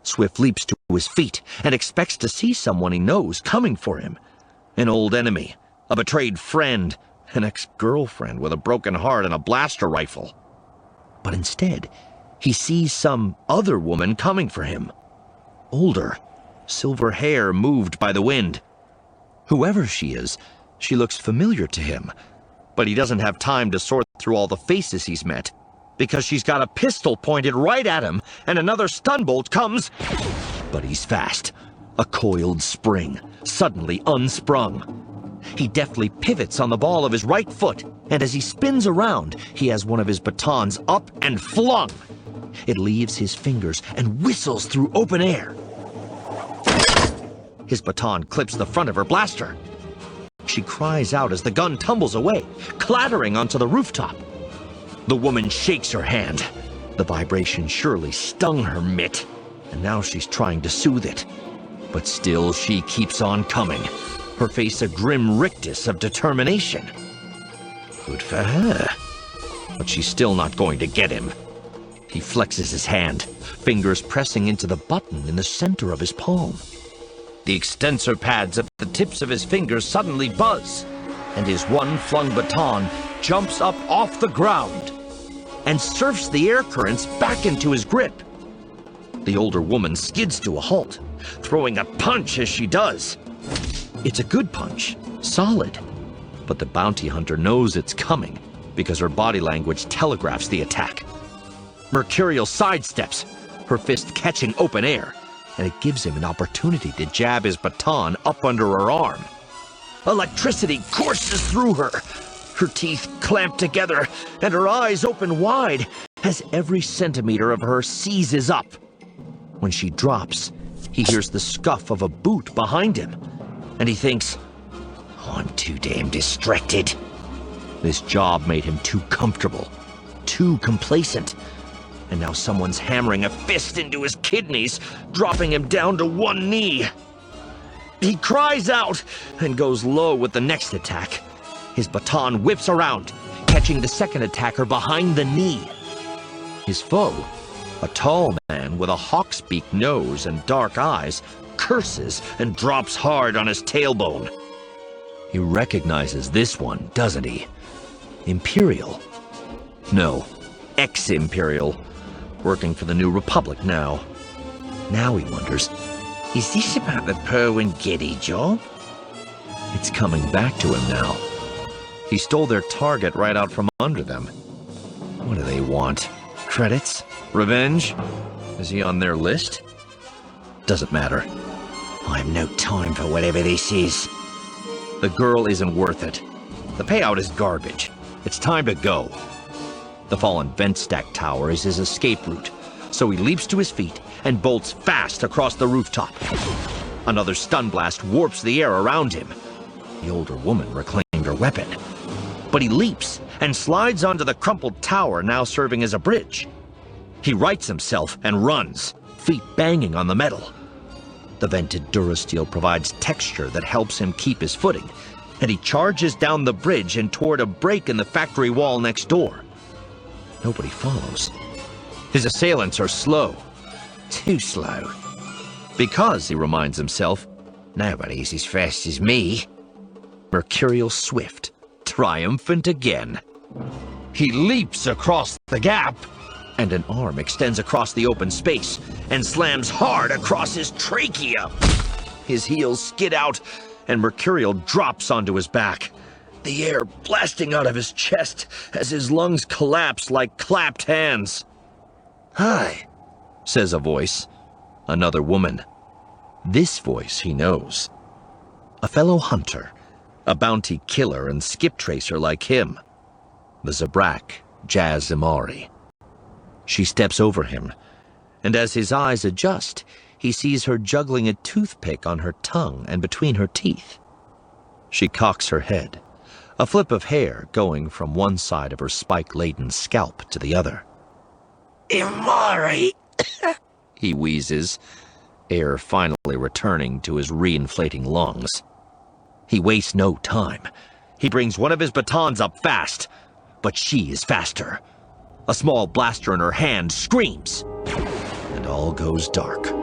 Swift leaps to his feet and expects to see someone he knows coming for him. An old enemy, a betrayed friend, an ex-girlfriend with a broken heart and a blaster rifle. But instead, he sees some other woman coming for him. Older, silver hair moved by the wind. Whoever she is, she looks familiar to him. But he doesn't have time to sort through all the faces he's met, because she's got a pistol pointed right at him, and another stun bolt comes. But he's fast. A coiled spring, suddenly unsprung. He deftly pivots on the ball of his right foot, and as he spins around, he has one of his batons up and flung. It leaves his fingers and whistles through open air. His baton clips the front of her blaster. She cries out as the gun tumbles away, clattering onto the rooftop. The woman shakes her hand. The vibration surely stung her mitt, and now she's trying to soothe it. But still she keeps on coming, her face a grim rictus of determination. Good for her. But she's still not going to get him. He flexes his hand, fingers pressing into the button in the center of his palm. The extensor pads at the tips of his fingers suddenly buzz, and his one-flung baton jumps up off the ground and surfs the air currents back into his grip. The older woman skids to a halt, throwing a punch as she does. It's a good punch, solid, but the bounty hunter knows it's coming because her body language telegraphs the attack. Mercurial sidesteps, her fist catching open air, and it gives him an opportunity to jab his baton up under her arm. Electricity courses through her. Her teeth clamp together, and her eyes open wide as every centimeter of her seizes up. When she drops, he hears the scuff of a boot behind him, and he thinks, I'm too damn distracted. This job made him too comfortable, too complacent, and now someone's hammering a fist into his kidneys, dropping him down to one knee. He cries out and goes low with the next attack. His baton whips around, catching the second attacker behind the knee. His foe, a tall man with a hawksbeak nose and dark eyes, curses and drops hard on his tailbone. He recognizes this one, doesn't he? Imperial. No, ex-Imperial. Working for the New Republic now. Now he wonders, is this about the Purwin Geddy job? It's coming back to him now. He stole their target right out from under them. What do they want? Credits? Revenge? Is he on their list? Doesn't matter. I have no time for whatever this is. The girl isn't worth it. The payout is garbage. It's time to go. The fallen vent stack tower is his escape route, so he leaps to his feet and bolts fast across the rooftop. Another stun blast warps the air around him. The older woman reclaimed her weapon. But he leaps and slides onto the crumpled tower now serving as a bridge. He rights himself and runs, feet banging on the metal. The vented Durasteel provides texture that helps him keep his footing, and he charges down the bridge and toward a break in the factory wall next door. Nobody follows. His assailants are slow. Too slow. Because, he reminds himself, nobody's as fast as me. Mercurial swift, triumphant again. He leaps across the gap, and an arm extends across the open space and slams hard across his trachea. His heels skid out, and Mercurial drops onto his back. The air blasting out of his chest as his lungs collapse like clapped hands. Hi, says a voice. Another woman. This voice he knows. A fellow hunter, a bounty killer and skip tracer like him. The Zabrak, Jaz Imari. She steps over him, and as his eyes adjust, he sees her juggling a toothpick on her tongue and between her teeth. She cocks her head, a flip of hair going from one side of her spike-laden scalp to the other. Imari, he wheezes, air finally returning to his reinflating lungs. He wastes no time. He brings one of his batons up fast, but she is faster. A small blaster in her hand screams, and all goes dark.